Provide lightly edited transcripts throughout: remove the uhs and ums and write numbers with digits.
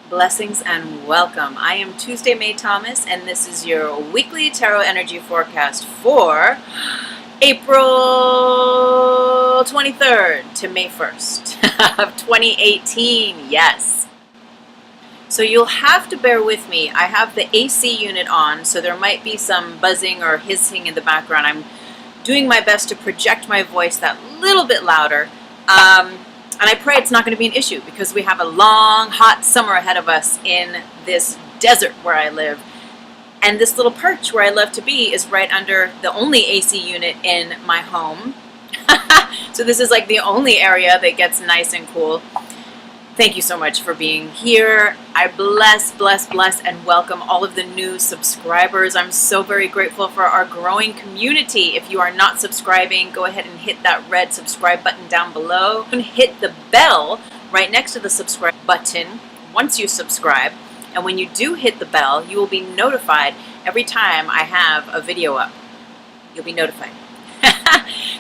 Blessings and welcome. I am Tuesday May Thomas, and this is your weekly tarot energy forecast for April 23rd to May 1st of 2018. Yes. So you'll have to bear with me. I have the AC unit on, so there might be some buzzing or hissing in the background. I'm doing my best to project my voice that little bit louder. And I pray it's not going to be an issue because we have a long, hot summer ahead of us in this desert where I live. And this little perch where I love to be is right under the only AC unit in my home. So this is like the only area that gets nice and cool. Thank you so much for being here. I bless, and welcome all of the new subscribers. I'm so very grateful for our growing community. If you are not subscribing, go ahead and hit that red subscribe button down below. And hit the bell right next to the subscribe button once you subscribe. And when you do hit the bell, you will be notified every time I have a video up. You'll be notified.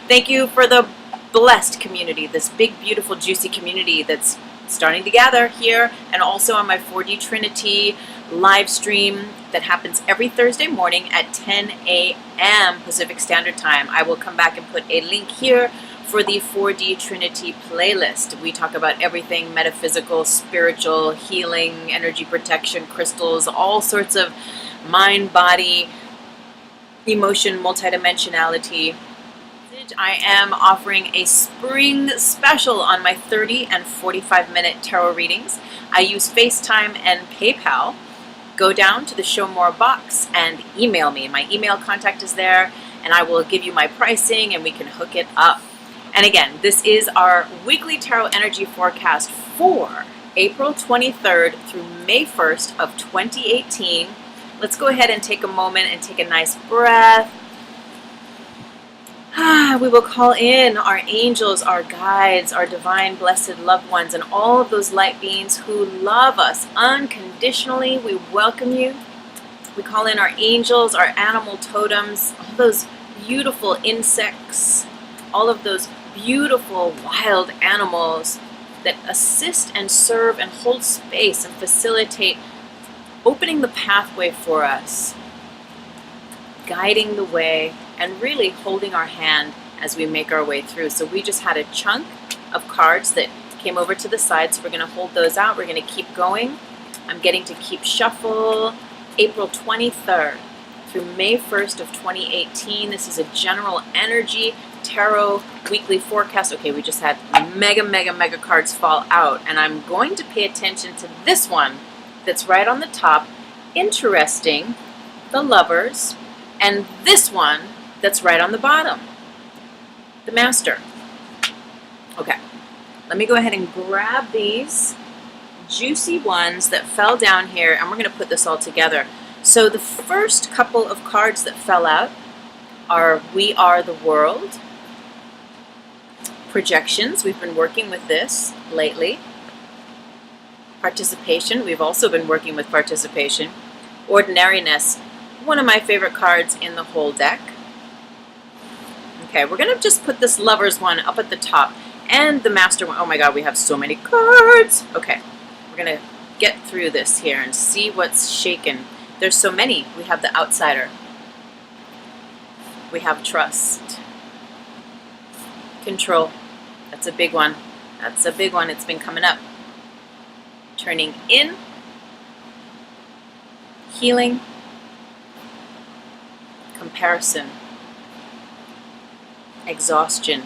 Thank you for the blessed community, this big, beautiful, juicy community that's starting to gather here, and also on my 4D Trinity live stream that happens every Thursday morning at 10 a.m. Pacific Standard Time. I will come back and put a link here for the 4D Trinity playlist. We talk about everything metaphysical, spiritual, healing, energy protection, crystals, all sorts of mind, body, emotion, multidimensionality. I am offering a spring special on my 30 and 45-minute tarot readings. I use FaceTime and PayPal. Go down to the Show More box and email me. My email contact is there, and I will give you my pricing and we can hook it up. And again, this is our weekly tarot energy forecast for April 23rd through May 1st of 2018. Let's go ahead and take a moment and take a nice breath. We will call in our angels, our guides, our divine blessed loved ones, and all of those light beings who love us unconditionally. We welcome you. We call in our angels, our animal totems, all those beautiful insects, all of those beautiful wild animals that assist and serve and hold space and facilitate opening the pathway for us, guiding the way, and really holding our hand as we make our way through. So we just had a chunk of cards that came over to the side, so we're going to hold those out. We're going to keep going. I'm getting to keep shuffle. April 23rd through May 1st of 2018. This is a general energy tarot weekly forecast. Okay, we just had mega cards fall out, and I'm going to pay attention to this one that's right on the top. Interesting, the Lovers, and this one that's right on the bottom, the Master. Okay, let me go ahead and grab these juicy ones that fell down here, and we're going to put this all together. So the first couple of cards that fell out are We Are the World, Projections. We've been working with this lately. Participation. We've also been working with participation. Ordinariness. One of my favorite cards in the whole deck. Okay, we're going to just put this Lovers one up at the top, and the Master one. Oh my god, we have so many cards. Okay, we're going to get through this here and see what's shaken. There's so many. We have the Outsider. We have Trust. Control. That's a big one. That's a big one. It's been coming up. Turning in. Healing. Comparison. Exhaustion.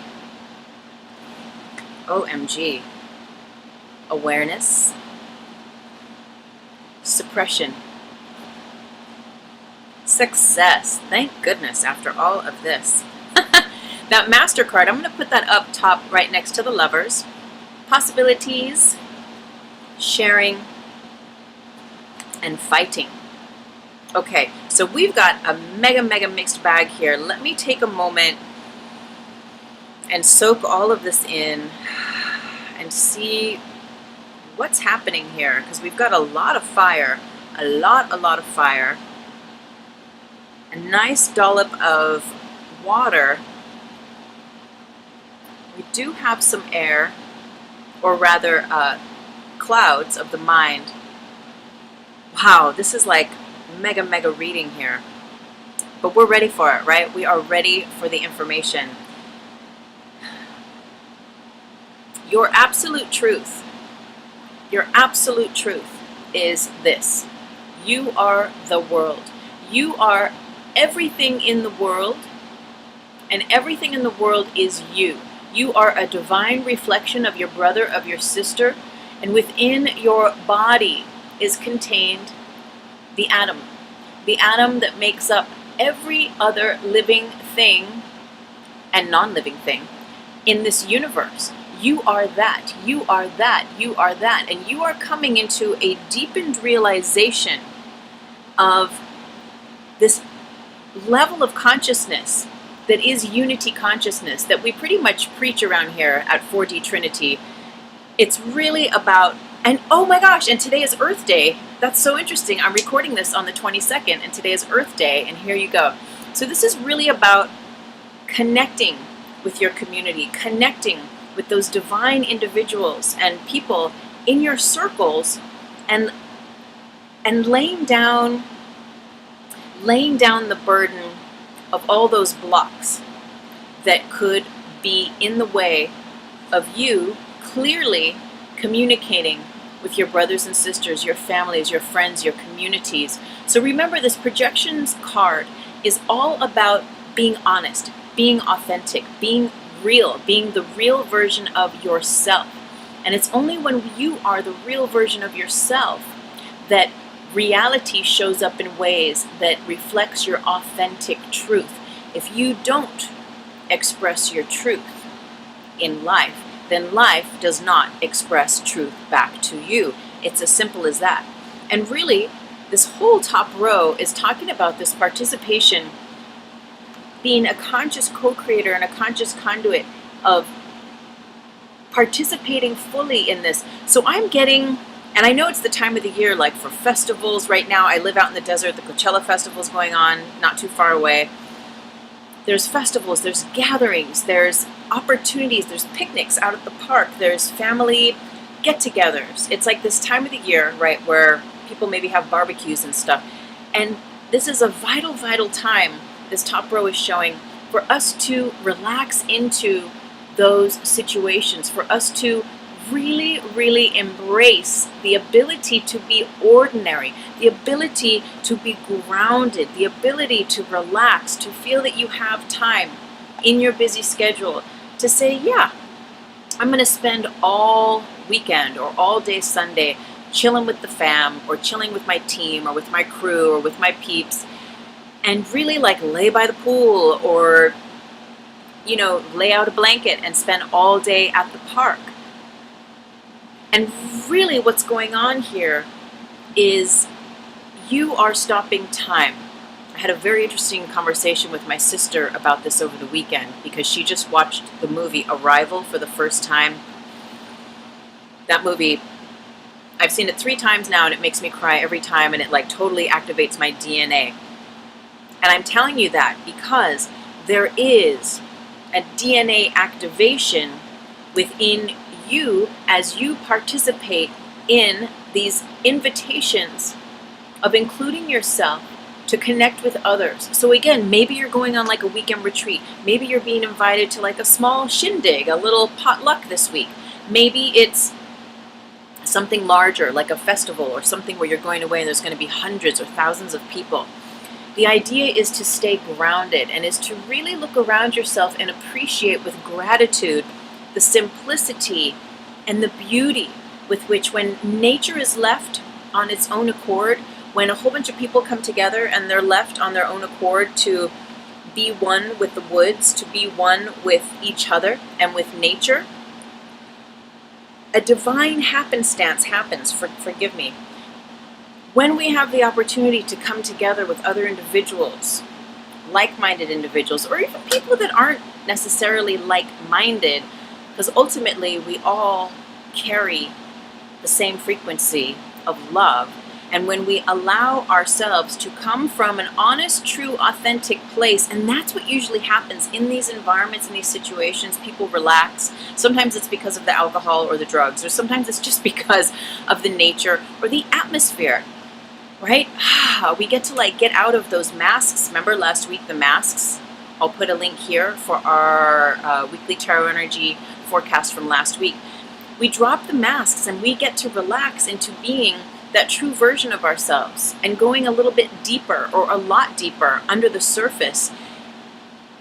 OMG. Awareness. Suppression. Success. Thank goodness after all of this. That Master card, I'm going to put that up top right next to the Lovers. Possibilities. Sharing. And fighting. Okay, so we've got a mega mixed bag here. Let me take a moment and soak all of this in and see what's happening here, because we've got a lot of fire, a lot of fire, a nice dollop of water. We do have some air, or rather clouds of the mind. Wow, this is like mega, mega reading here. But we're ready for it, right? We are ready for the information. Your absolute truth is this. You are the world. You are everything in the world, and everything in the world is you. You are a divine reflection of your brother, of your sister, and within your body is contained the atom that makes up every other living thing and non-living thing in this universe. You are that, you are that, you are that, and you are coming into a deepened realization of this level of consciousness that is unity consciousness that we pretty much preach around here at 4D Trinity. It's really about, and oh my gosh, and today is Earth Day. That's so interesting. I'm recording this on the 22nd, and today is Earth Day, and here you go. So this is really about connecting with your community, connecting with those divine individuals and people in your circles, and laying down the burden of all those blocks that could be in the way of you clearly communicating with your brothers and sisters, your families, your friends, your communities. So remember, this projections card is all about being honest, being authentic, being real, being the real version of yourself. And it's only when you are the real version of yourself that reality shows up in ways that reflects your authentic truth. If you don't express your truth in life, then life does not express truth back to you. It's as simple as that. And really, this whole top row is talking about this participation, being a conscious co-creator and a conscious conduit of participating fully in this. So I'm getting, and I know it's the time of the year, like for festivals right now. I live out in the desert. The Coachella Festival is going on not too far away. There's festivals, there's gatherings, there's opportunities, there's picnics out at the park, there's family get-togethers. It's like this time of the year, right, where people maybe have barbecues and stuff. And this is a vital, vital time, this top row is showing, for us to relax into those situations, for us to really, really embrace the ability to be ordinary, the ability to be grounded, the ability to relax, to feel that you have time in your busy schedule to say, yeah, I'm going to spend all weekend or all day Sunday chilling with the fam, or chilling with my team, or with my crew, or with my peeps, and really like lay by the pool, or, you know, lay out a blanket and spend all day at the park. And really what's going on here is you are stopping time. I had a very interesting conversation with my sister about this over the weekend, because she just watched the movie Arrival for the first time. That movie, I've seen it 3 times now, and it makes me cry every time, and it like totally activates my DNA. And I'm telling you that because there is a DNA activation within you as you participate in these invitations of including yourself to connect with others. So again, maybe you're going on like a weekend retreat. Maybe you're being invited to like a small shindig, a little potluck this week. Maybe it's something larger, like a festival or something where you're going away and there's going to be hundreds or thousands of people. The idea is to stay grounded, and is to really look around yourself and appreciate with gratitude the simplicity and the beauty with which, when nature is left on its own accord, when a whole bunch of people come together and they're left on their own accord to be one with the woods, to be one with each other and with nature, a divine happenstance happens, forgive me. When we have the opportunity to come together with other individuals, like-minded individuals, or even people that aren't necessarily like-minded, because ultimately we all carry the same frequency of love. And when we allow ourselves to come from an honest, true, authentic place, and that's what usually happens in these environments, in these situations, people relax. Sometimes it's because of the alcohol or the drugs, or sometimes it's just because of the nature or the atmosphere. right? We get to like get out of those masks. Remember last week, the masks? I'll put a link here for our weekly tarot energy forecast from last week. We drop the masks and we get to relax into being that true version of ourselves and going a little bit deeper or a lot deeper under the surface.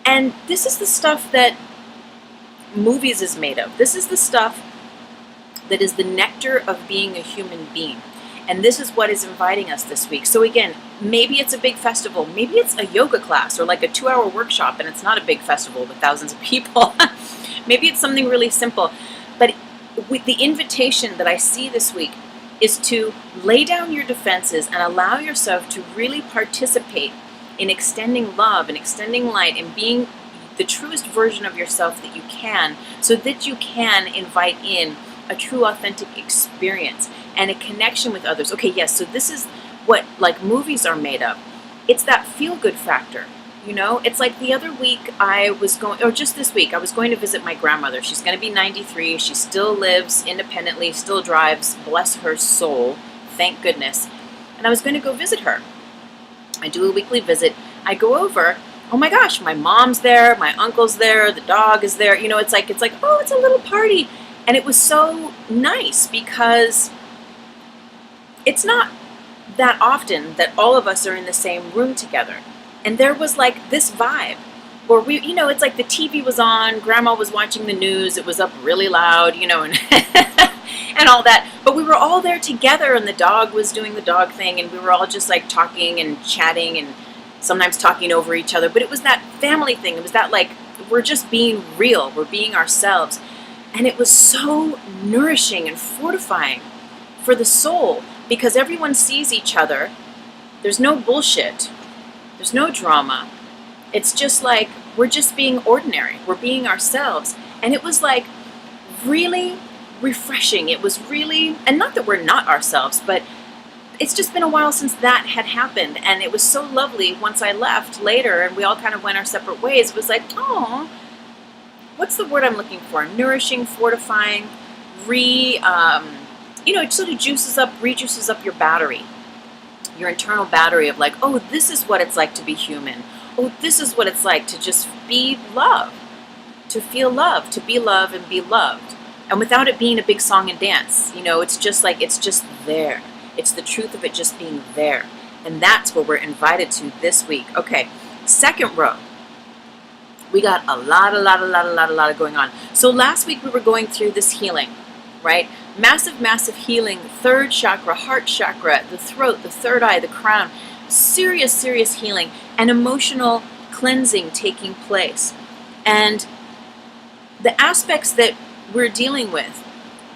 And this is the stuff that movies is made of. This is the stuff that is the nectar of being a human being. And this is what is inviting us this week. So again, maybe it's a big festival. Maybe it's a yoga class or like a 2-hour workshop and it's not a big festival with thousands of people. Maybe it's something really simple. But with the invitation that I see this week is to lay down your defenses and allow yourself to really participate in extending love and extending light and being the truest version of yourself that you can, so that you can invite in a true authentic experience and a connection with others. Okay, yes, so this is what like movies are made of. It's that feel-good factor, you know? It's like the other week I was going, or just this week, I was going to visit my grandmother. She's going to be 93. She still lives independently, still drives, bless her soul, thank goodness. And I was going to go visit her. I do a weekly visit. I go over, oh my gosh, my mom's there, my uncle's there, the dog is there. You know, it's like, oh, it's a little party. And it was so nice because it's not that often that all of us are in the same room together. And there was like this vibe where we, you know, it's like the TV was on, grandma was watching the news, it was up really loud, you know, and, and all that. But we were all there together and the dog was doing the dog thing and we were all just like talking and chatting and sometimes talking over each other. But it was that family thing. It was that like, we're just being real, we're being ourselves. And it was so nourishing and fortifying for the soul because everyone sees each other. There's no bullshit. There's no drama. It's just like, we're just being ordinary. We're being ourselves. And it was like really refreshing. It was really, and not that we're not ourselves, but it's just been a while since that had happened. And it was so lovely once I left later and we all kind of went our separate ways. It was like, oh, what's the word I'm looking for? Nourishing, fortifying, you know, it sort of rejuices up your battery, your internal battery of like, oh, this is what it's like to be human. Oh, this is what it's like to just be love, to feel love, to be love and be loved. And without it being a big song and dance, you know, it's just like, it's just there. It's the truth of it just being there. And that's what we're invited to this week. Okay, second row. We got a lot going on. So last week we were going through this healing, right? Massive healing, third chakra, heart chakra, the throat, the third eye, the crown. Serious healing and emotional cleansing taking place. And the aspects that we're dealing with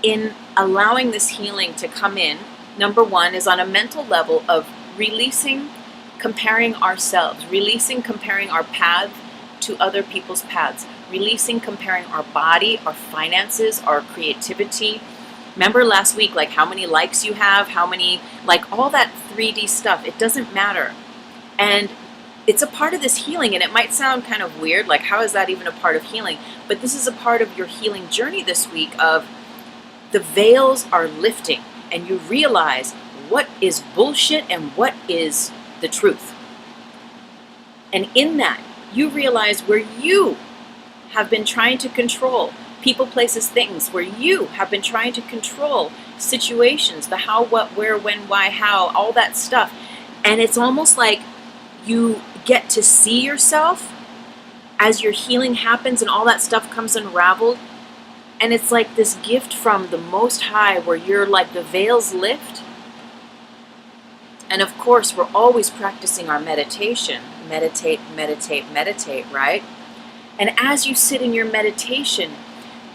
in allowing this healing to come in, number one is on a mental level of releasing, comparing ourselves, releasing, comparing our path to other people's paths, releasing, comparing our body, our finances, our creativity. Remember last week, like how many likes you have, how many, like all that 3D stuff, it doesn't matter. And it's a part of this healing, and it might sound kind of weird, like how is that even a part of healing? But this is a part of your healing journey this week of the veils are lifting, and you realize what is bullshit and what is the truth. And in that, you realize where you have been trying to control people, places, things, where you have been trying to control situations, the how, what, where, when, why, how, all that stuff. And it's almost like you get to see yourself as your healing happens and all that stuff comes unraveled. And it's like this gift from the Most High where you're like the veils lift. And of course, we're always practicing our meditation. Meditate, right? And as you sit in your meditation,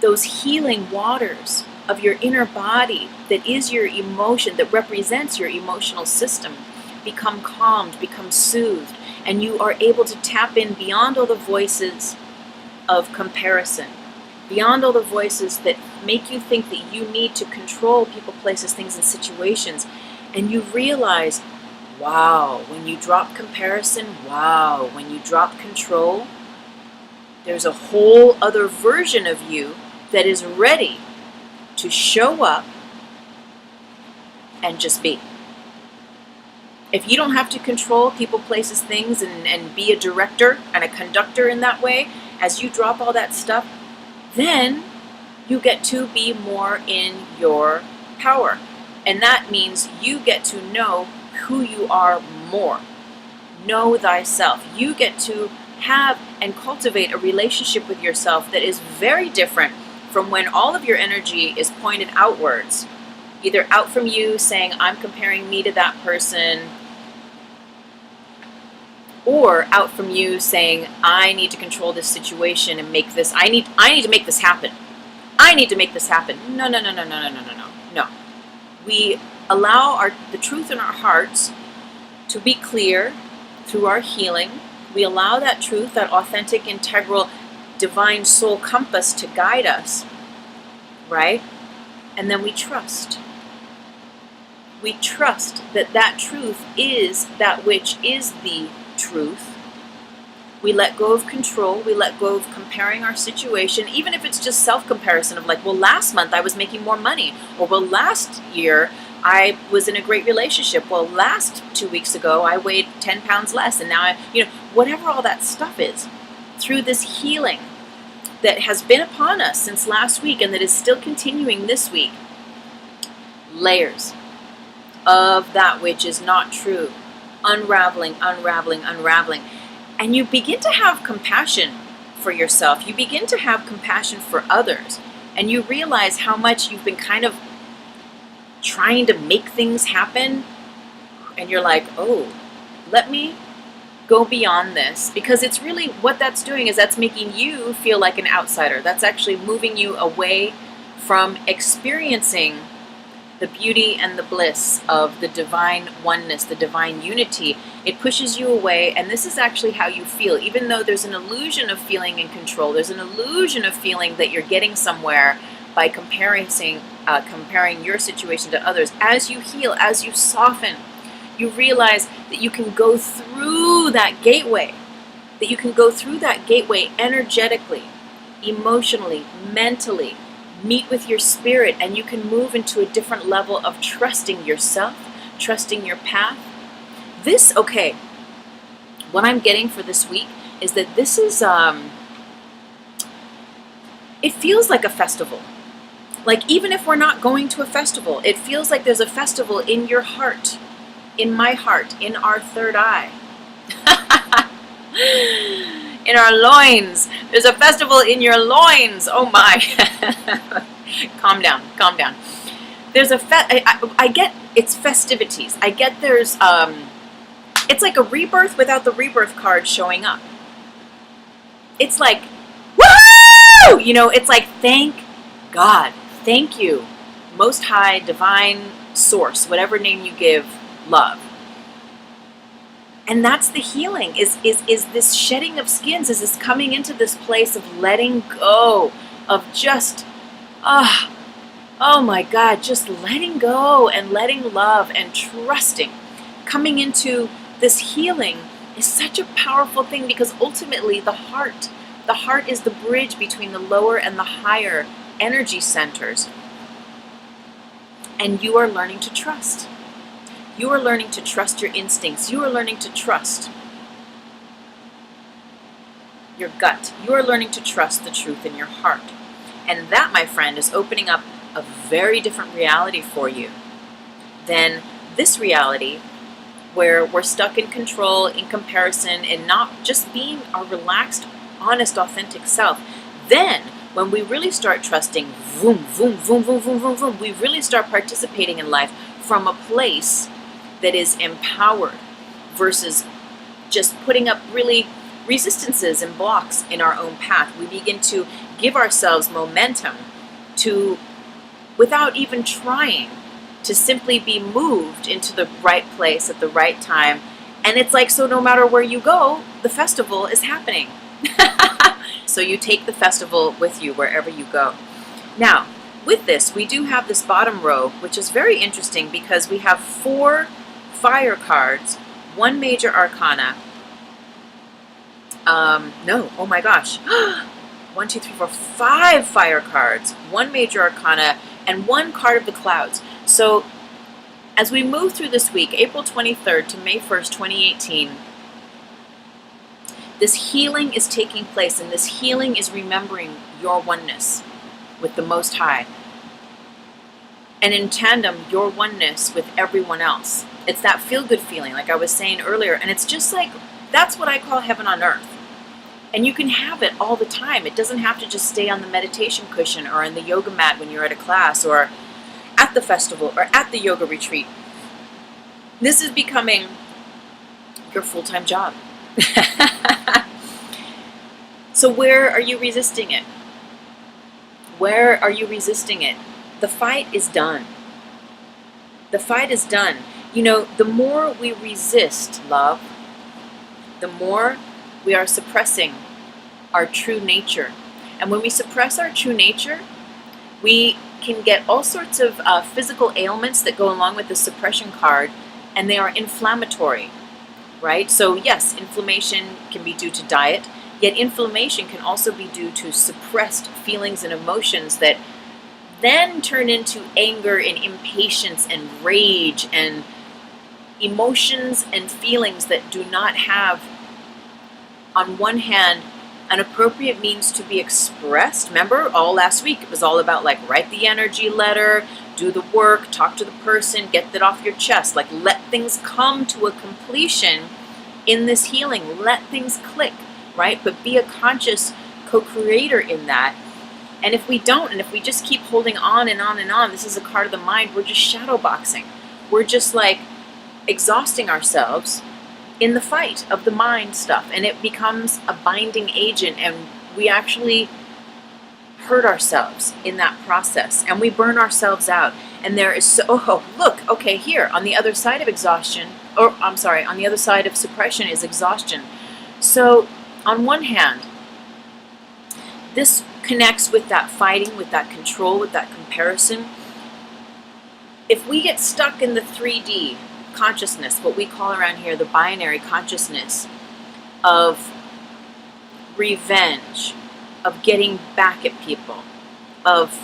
those healing waters of your inner body that is your emotion, that represents your emotional system, become calmed, become soothed, and you are able to tap in beyond all the voices of comparison, beyond all the voices that make you think that you need to control people, places, things, and situations. And you realize, wow, when you drop comparison, wow, when you drop control, there's a whole other version of you that is ready to show up and just be. If you don't have to control people, places, things, and be a director and a conductor in that way, as you drop all that stuff, then you get to be more in your power. And that means you get to know who you are more. Know thyself. You get to have and cultivate a relationship with yourself that is very different from when all of your energy is pointed outwards. Either out from you saying, I'm comparing me to that person, or out from you saying, I need to control this situation and make this, I need to make this happen. I need to make this happen. No, no, no, no, no, no, no, no, no. No. We allow the truth in our hearts to be clear through our healing. We allow that truth, that authentic, integral, divine soul compass to guide us, right? And then we trust. We trust that that truth is that which is the truth. We let go of control. We let go of comparing our situation, even if it's just self-comparison of like, well, last month I was making more money, or well, last year I was in a great relationship. Well, last 2 weeks ago I weighed 10 pounds less, and now whatever all that stuff is, through this healing that has been upon us since last week and that is still continuing this week, layers of that which is not true, unraveling, unraveling, unraveling. And you begin to have compassion for yourself. You begin to have compassion for others. And you realize how much you've been kind of trying to make things happen. And you're like, oh, let me go beyond this. Because it's really what that's doing is that's making you feel like an outsider. That's actually moving you away from experiencing the beauty and the bliss of the divine oneness, the divine unity. It pushes you away, and this is actually how you feel. Even though there's an illusion of feeling in control, there's an illusion of feeling that you're getting somewhere by comparing your situation to others. As you heal, as you soften, you realize that you can go through that gateway, energetically, emotionally, mentally, meet with your spirit, and you can move into a different level of trusting yourself, trusting your path. What I'm getting for this week is that this is, it feels like a festival. Like, even if we're not going to a festival, it feels like there's a festival in your heart, in my heart, in our third eye. In our loins. There's a festival in your loins. Oh my. Calm down, calm down. There's I get it's festivities. I get there's, it's like a rebirth without the rebirth card showing up. It's like, woo! It's like, thank God. Thank you, Most High, Divine Source, whatever name you give, love. And that's the healing, is this shedding of skins, is this coming into this place of letting go, of just, oh my God, just letting go and letting love and trusting. Coming into this healing is such a powerful thing, because ultimately the heart is the bridge between the lower and the higher energy centers. And you are learning to trust. You are learning to trust your instincts. You are learning to trust your gut. You are learning to trust the truth in your heart. And that, my friend, is opening up a very different reality for you than this reality where we're stuck in control, in comparison, and not just being our relaxed, honest, authentic self. Then, when we really start trusting, vroom, vroom, vroom, vroom, vroom, vroom, vroom, we really start participating in life from a place that is empowered versus just putting up really resistances and blocks in our own path. We begin to give ourselves momentum to, without even trying, to simply be moved into the right place at the right time. And it's like, so no matter where you go, the festival is happening. So you take the festival with you wherever you go. Now, with this, we do have this bottom row, which is very interesting because we have 4 fire cards, 1 major arcana. No, oh my gosh. 1, 2, 3, 4, 5 fire cards, 1 major arcana, and 1 card of the clouds. So As we move through this week, April 23rd to May 1st, 2018, this healing is taking place, and this healing is remembering your oneness with the Most High. And in tandem, your oneness with everyone else. It's that feel-good feeling, like I was saying earlier, and it's just like, that's what I call heaven on earth. And you can have it all the time. It doesn't have to just stay on the meditation cushion or in the yoga mat when you're at a class or at the festival or at the yoga retreat. This is becoming your full-time job. So where are you resisting it? Where are you resisting it? The fight is done. The fight is done. You know, the more we resist love, the more we are suppressing our true nature. And when we suppress our true nature, we can get all sorts of physical ailments that go along with the suppression card, and they are inflammatory, right? So yes, inflammation can be due to diet, yet inflammation can also be due to suppressed feelings and emotions that then turn into anger and impatience and rage and emotions and feelings that do not have, on one hand, an appropriate means to be expressed. Remember, all last week it was all about like write the energy letter, do the work, talk to the person, get that off your chest, like let things come to a completion in this healing, let things click, right? But be a conscious co-creator in that. And if we don't, and if we just keep holding on and on and on, this is a card of the mind, we're just shadow boxing. We're just like exhausting ourselves in the fight of the mind stuff, and it becomes a binding agent, and we actually hurt ourselves in that process, and we burn ourselves out. And there is so, oh, look, okay, here on the other side of exhaustion, or I'm sorry, on the other side of suppression is exhaustion. So on one hand, this connects with that fighting, with that control, with that comparison. If we get stuck in the 3D consciousness, what we call around here the binary consciousness of revenge, of getting back at people, of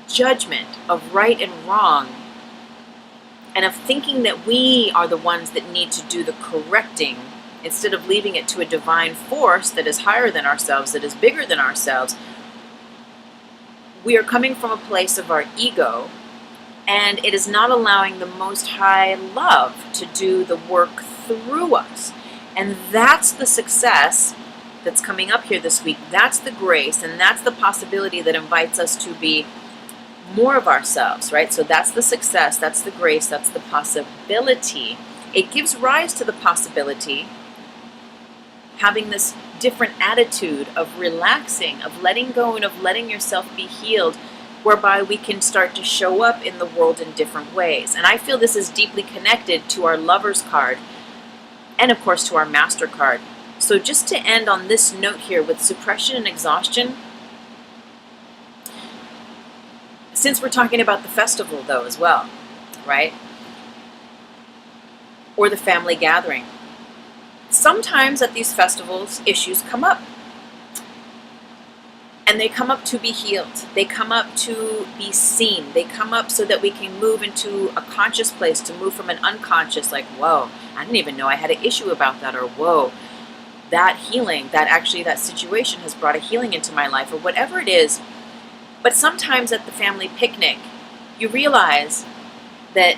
judgment, of right and wrong, and of thinking that we are the ones that need to do the correcting, instead of leaving it to a divine force that is higher than ourselves, that is bigger than ourselves, we are coming from a place of our ego, and it is not allowing the Most High love to do the work through us. And that's the success that's coming up here this week. That's the grace, and that's the possibility that invites us to be more of ourselves, right? So that's the success, that's the grace, that's the possibility. It gives rise to the possibility, having this different attitude of relaxing, of letting go, and of letting yourself be healed, whereby we can start to show up in the world in different ways. And I feel this is deeply connected to our Lover's card, and of course to our Master card. So just to end on this note here with suppression and exhaustion, since we're talking about the festival though as well, right? Or the family gathering. Sometimes at these festivals, issues come up. And they come up to be healed. They come up to be seen. They come up so that we can move into a conscious place, to move from an unconscious, like, whoa, I didn't even know I had an issue about that, or whoa, that healing, that situation has brought a healing into my life, or whatever it is. But sometimes at the family picnic, you realize that,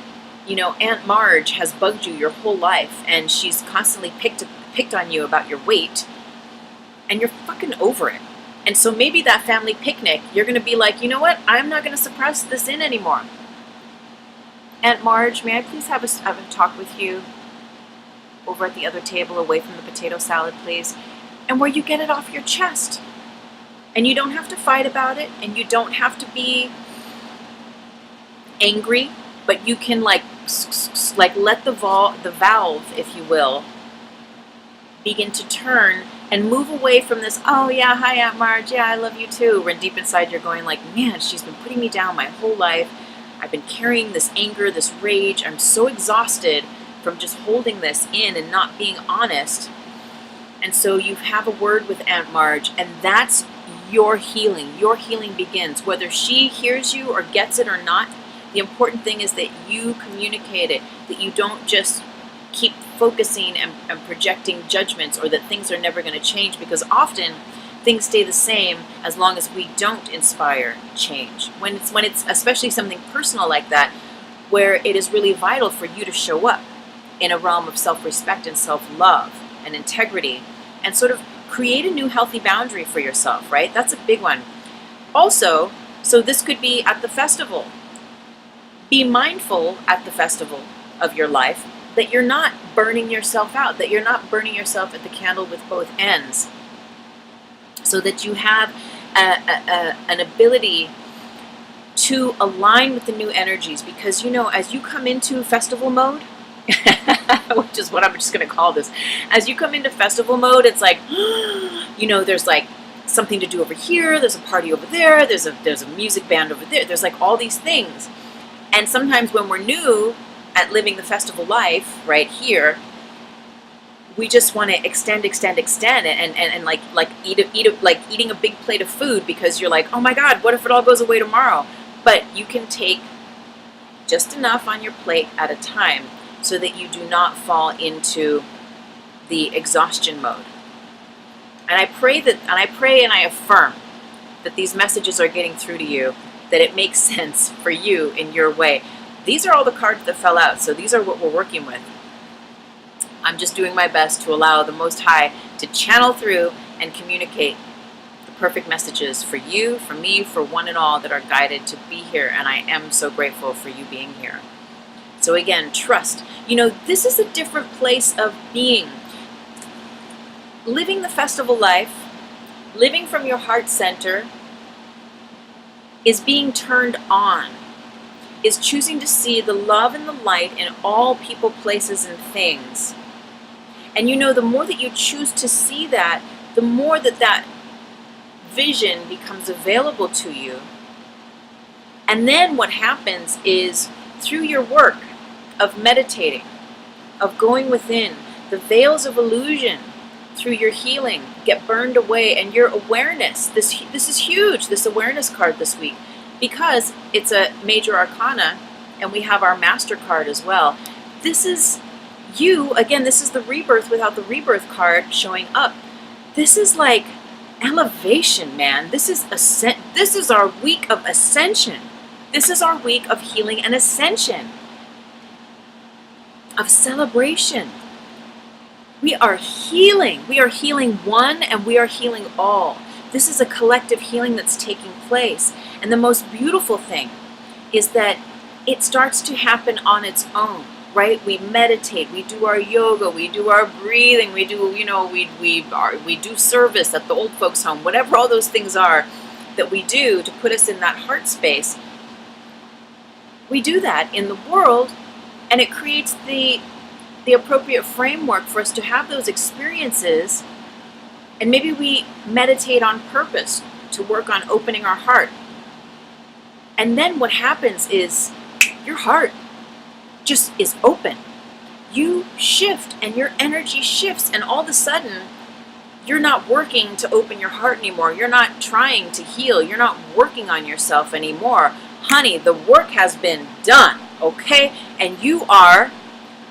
you know, Aunt Marge has bugged you your whole life, and she's constantly picked on you about your weight, and you're fucking over it. And so maybe that family picnic, you're going to be like, you know what? I'm not going to suppress this in anymore. Aunt Marge, may I please have a talk with you over at the other table away from the potato salad, please? And where you get it off your chest. And you don't have to fight about it, and you don't have to be angry, but you can like let the valve, if you will, begin to turn and move away from this, oh yeah, hi Aunt Marge, yeah, I love you too, when deep inside you're going like, man, she's been putting me down my whole life. I've been carrying this anger, this rage. I'm so exhausted from just holding this in and not being honest. And so you have a word with Aunt Marge, and that's your healing. Your healing begins. Whether she hears you or gets it or not, The important thing is that you communicate it, that you don't just keep focusing and projecting judgments, or that things are never going to change, because often things stay the same as long as we don't inspire change. When it's especially something personal like that, where it is really vital for you to show up in a realm of self-respect and self-love and integrity, and sort of create a new healthy boundary for yourself, right? That's a big one. Also, so this could be at the festival. Be mindful at the festival of your life that you're not burning yourself out, that you're not burning yourself at the candle with both ends, so that you have an ability to align with the new energies. Because, you know, as you come into festival mode, which is what I'm just going to call this, as you come into festival mode, it's like, you know, there's like something to do over here, there's a party over there, there's a music band over there, there's like all these things. And sometimes when we're new at living the festival life right here, we just want to extend and like eating a big plate of food, because you're like, oh my God, what if it all goes away tomorrow? But you can take just enough on your plate at a time so that you do not fall into the exhaustion mode. And I pray and I affirm that these messages are getting through to you, that it makes sense for you in your way. These are all the cards that fell out, so these are what we're working with. I'm just doing my best to allow the Most High to channel through and communicate the perfect messages for you, for me, for one and all that are guided to be here, and I am so grateful for you being here. So again, trust. You know, this is a different place of being. Living the festival life, living from your heart center, is being turned on, is choosing to see the love and the light in all people, places, and things. And you know, the more that you choose to see that, the more that that vision becomes available to you. And then what happens is, through your work of meditating, of going within, the veils of illusion through your healing get burned away, and your awareness, this is huge, this awareness card this week, because it's a major arcana and we have our master card as well. This is you, again, this is the rebirth without the rebirth card showing up. This is like elevation, man. This is our week of ascension. This is our week of healing and ascension, of celebration. We are healing. We are healing one, and we are healing all. This is a collective healing that's taking place. And the most beautiful thing is that it starts to happen on its own, right? We meditate, we do our yoga, we do our breathing, we do, you know, we do service at the old folks' home, whatever all those things are that we do to put us in that heart space. We do that in the world, and it creates the appropriate framework for us to have those experiences. And maybe we meditate on purpose to work on opening our heart. And then what happens is your heart just is open. You shift and your energy shifts, and all of a sudden you're not working to open your heart anymore. You're not trying to heal. You're not working on yourself anymore. Honey, the work has been done, okay? And you are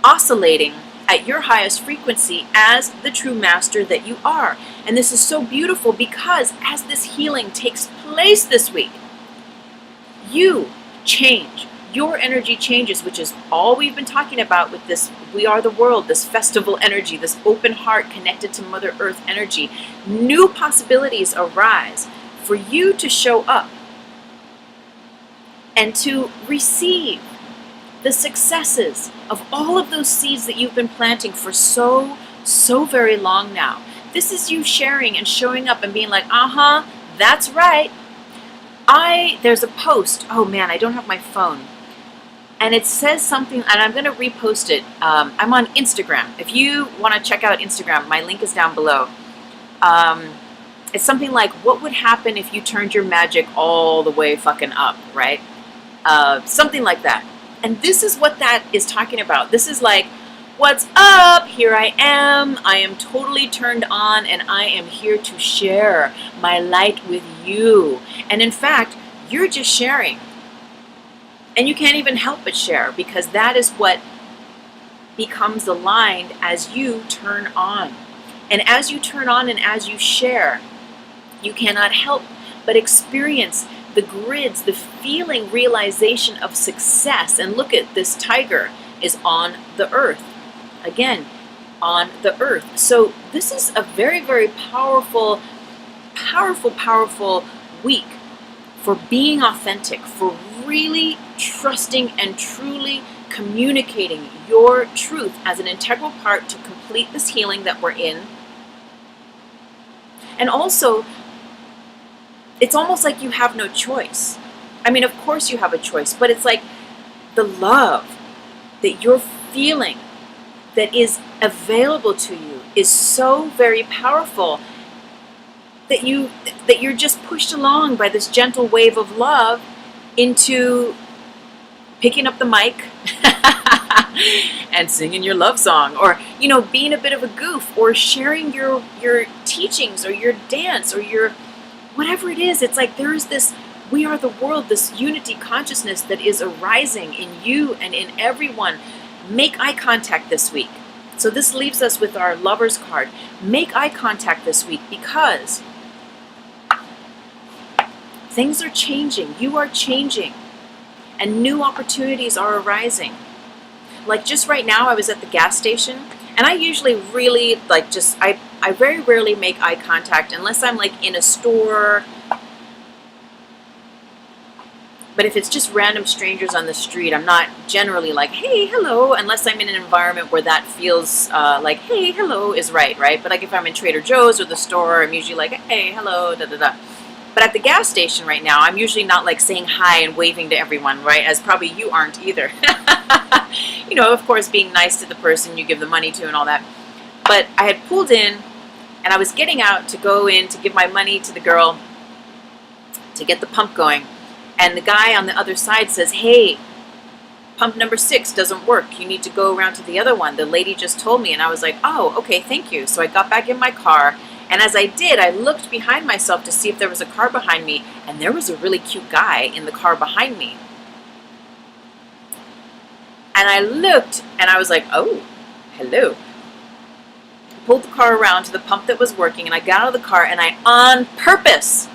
oscillating at your highest frequency as the true master that you are. And this is so beautiful, because as this healing takes place this week, you change. Your energy changes, which is all we've been talking about with this We Are the World, this festival energy, this open heart connected to Mother Earth energy. New possibilities arise for you to show up and to receive the successes of all of those seeds that you've been planting for so very long now. This is you sharing and showing up and being like, that's right. There's a post. Oh man, I don't have my phone. And it says something, and I'm going to repost it. I'm on Instagram. If you want to check out Instagram, my link is down below. It's something like, what would happen if you turned your magic all the way fucking up, right? Something like that. And this is what that is talking about. This is like, what's up? Here I am. I am totally turned on, and I am here to share my light with you. And in fact, you're just sharing And you can't even help but share, because that is what becomes aligned as you turn on. And as you turn on and as you share, you cannot help but experience the grids, the feeling, realization of success. And look at this tiger is on the earth. Again, on the earth. So this is a very, very powerful, powerful, powerful week for being authentic, for really trusting and truly communicating your truth as an integral part to complete this healing that we're in. And also, it's almost like you have no choice. I mean, of course you have a choice, but it's like the love that you're feeling that is available to you is so very powerful that you're just pushed along by this gentle wave of love into picking up the mic and singing your love song, or being a bit of a goof, or sharing your teachings or your dance or your whatever it is. It's like there is this we are the world, this unity consciousness that is arising in you and in everyone. Make eye contact this week. So this leaves us with our Lover's card. Make eye contact this week, because things are changing. You are changing. And new opportunities are arising. Like just right now, I was at the gas station, and I usually really I very rarely make eye contact unless I'm like in a store. But if it's just random strangers on the street, I'm not generally like, hey, hello, unless I'm in an environment where that feels like, hey, hello is right? But like if I'm in Trader Joe's or the store, I'm usually like, hey, hello, da da da. But at the gas station right now, I'm usually not like saying hi and waving to everyone, right? As probably you aren't either. Of course, being nice to the person you give the money to and all that. But I had pulled in, and I was getting out to go in to give my money to the girl to get the pump going. And the guy on the other side says, hey, pump number 6 doesn't work. You need to go around to the other one. The lady just told me. And I was like, oh, okay, thank you. So I got back in my car. And as I did, I looked behind myself to see if there was a car behind me. And there was a really cute guy in the car behind me. And I looked, and I was like, oh, hello. Pulled the car around to the pump that was working, and I got out of the car, and I on purpose,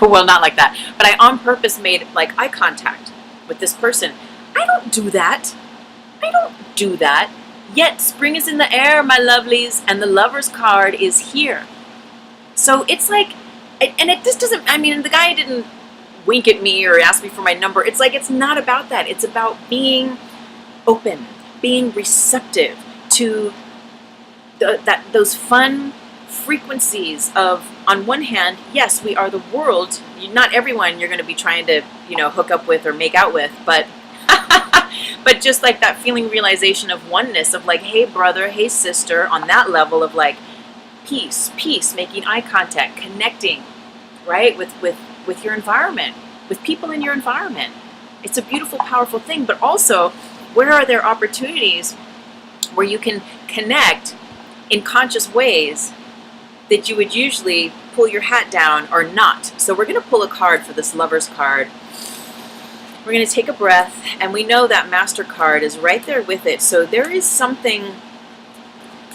well, not like that, but I on purpose made like eye contact with this person. I don't do that. Yet spring is in the air, my lovelies, and the Lover's card is here. So it's like, and it just doesn't, the guy didn't wink at me or ask me for my number. It's like, it's not about that. It's about being open, being receptive to those fun frequencies of, on one hand, yes, we are the world. Not everyone you're going to be trying to, hook up with or make out with, but but just like that feeling, realization of oneness, of like, hey brother, hey sister, on that level of like peace, making eye contact, connecting, right, with your environment, with people in your environment. It's a beautiful, powerful thing. But also, where are there opportunities where you can connect in conscious ways that you would usually pull your hat down or not? So we're going to pull a card for this Lover's card. We're going to take a breath, and we know that Master card is right there with it. So there's something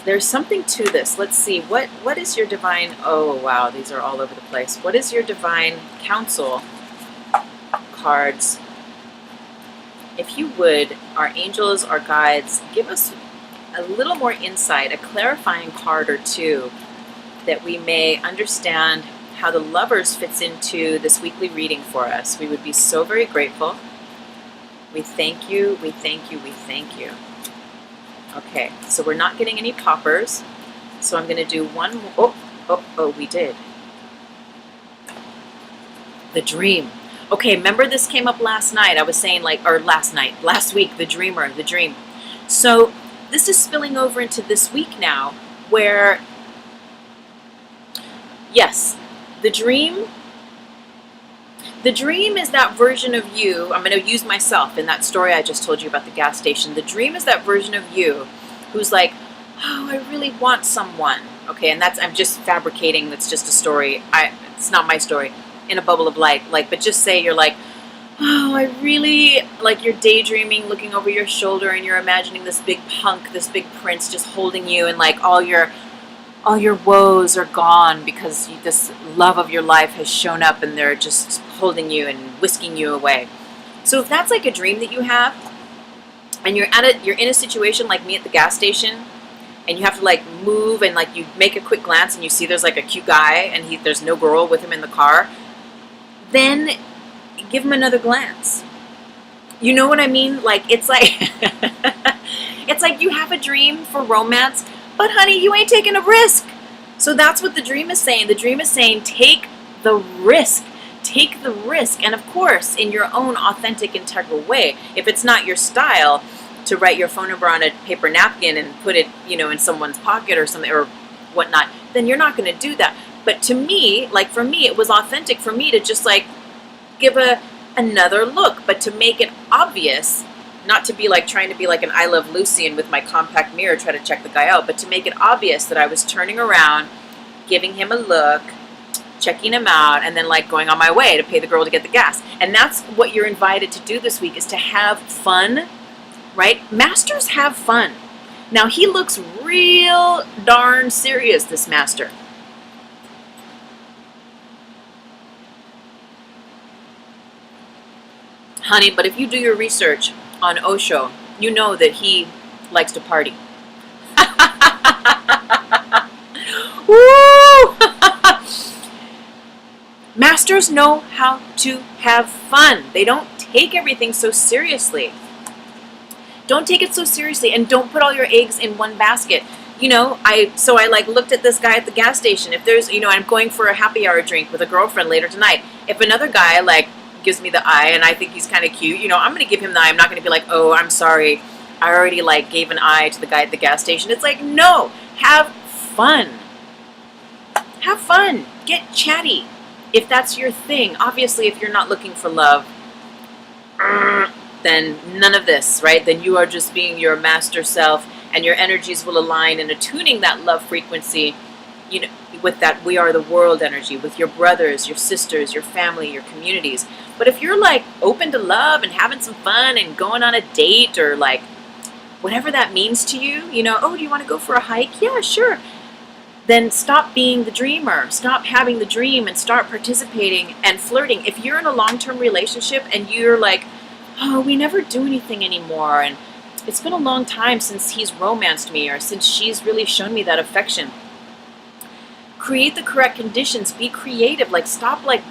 to this. Let's see, what is your divine, oh wow, these are all over the place. What is your divine counsel cards? If you would, our angels, our guides, give us a little more insight, a clarifying card or two, that we may understand how the Lovers fits into this weekly reading for us. We would be so very grateful. We thank you, we thank you, we thank you. Okay, so we're not getting any poppers. So I'm going to do one more. Oh, we did. The dream. Okay, remember this came up last night. I was saying last week, the dreamer, the dream. So this is spilling over into this week now, where, yes, the dream is that version of you. I'm going to use myself in that story I just told you about the gas station. The dream is that version of you who's like, oh, I really want someone. Okay, and I'm just fabricating. That's just a story. It's not my story. In a bubble of light. But just say you're like, oh, I really, like you're daydreaming, looking over your shoulder, and you're imagining this big punk, this big prince just holding you, and like all your woes are gone because this love of your life has shown up and they're just holding you and whisking you away. So if that's like a dream that you have, and you're in a situation like me at the gas station, and you have to like move, and like you make a quick glance and you see there's like a cute guy and there's no girl with him in the car, then give him another glance. You know what I mean? Like it's like it's like you have a dream for romance, but honey, you ain't taking a risk. So that's what the dream is saying. The dream is saying take the risk. Take the risk. And of course, in your own authentic, integral way. If it's not your style to write your phone number on a paper napkin and put it, in someone's pocket or something or whatnot, then you're not going to do that. But to me, like for me, it was authentic for me to just like give another look, but to make it obvious, not to be like trying to be like an I Love Lucy and with my compact mirror try to check the guy out, but to make it obvious that I was turning around, giving him a look, checking him out, and then like going on my way to pay the girl to get the gas. And that's what you're invited to do this week, is to have fun, right? Masters have fun. Now he looks real darn serious, this master. Honey, but if you do your research on Osho, you know that he likes to party. Woo! Masters know how to have fun. They don't take everything so seriously. Don't take it so seriously, and don't put all your eggs in one basket. I like looked at this guy at the gas station. If there's, I'm going for a happy hour drink with a girlfriend later tonight. If another guy like gives me the eye and I think he's kind of cute, I'm going to give him the eye. I'm not going to be like, oh, I'm sorry, I already like gave an eye to the guy at the gas station. It's like, no, have fun. Have fun. Get chatty. If that's your thing. Obviously, if you're not looking for love, then none of this, right? Then you are just being your master self, and your energies will align in attuning that love frequency, with that we are the world energy, with your brothers, your sisters, your family, your communities. But if you're like open to love and having some fun and going on a date, or like whatever that means to you, oh, do you want to go for a hike? Yeah, sure. Then stop being the dreamer. Stop having the dream and start participating and flirting. If you're in a long-term relationship and you're like, oh, we never do anything anymore, and it's been a long time since he's romanced me or since she's really shown me that affection, create the correct conditions. Be creative. Like, stop like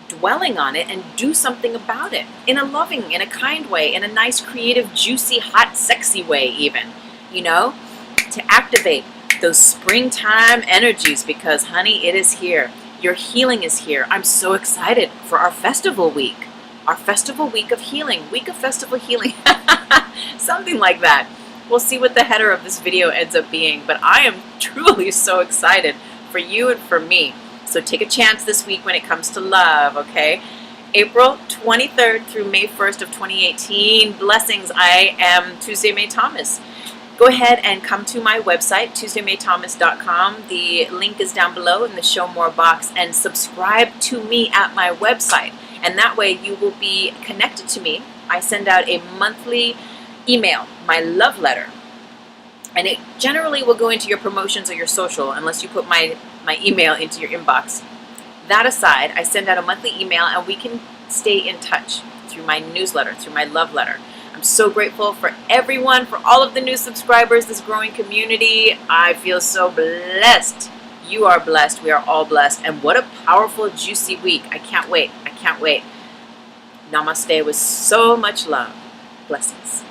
dwelling on it and do something about it in a loving, in a kind way, in a nice, creative, juicy, hot, sexy way even, to activate those springtime energies, because honey, it is here. Your healing is here. I'm so excited for our festival week. Our festival week of healing. Week of festival healing. Something like that. We'll see what the header of this video ends up being, but I am truly so excited for you and for me. So take a chance this week when it comes to love, okay? April 23rd through May 1st of 2018. Blessings. I am Tuesday May Thomas. Go ahead and come to my website, tuesdaymaythomas.com. The link is down below in the Show More box, and subscribe to me at my website. And that way you will be connected to me. I send out a monthly email, my love letter. And it generally will go into your promotions or your social, unless you put my email into your inbox. That aside, I send out a monthly email, and we can stay in touch through my newsletter, through my love letter. I'm so grateful for everyone, for all of the new subscribers, this growing community. I feel so blessed. You are blessed. We are all blessed. And what a powerful, juicy week. I can't wait. I can't wait. Namaste with so much love. Blessings.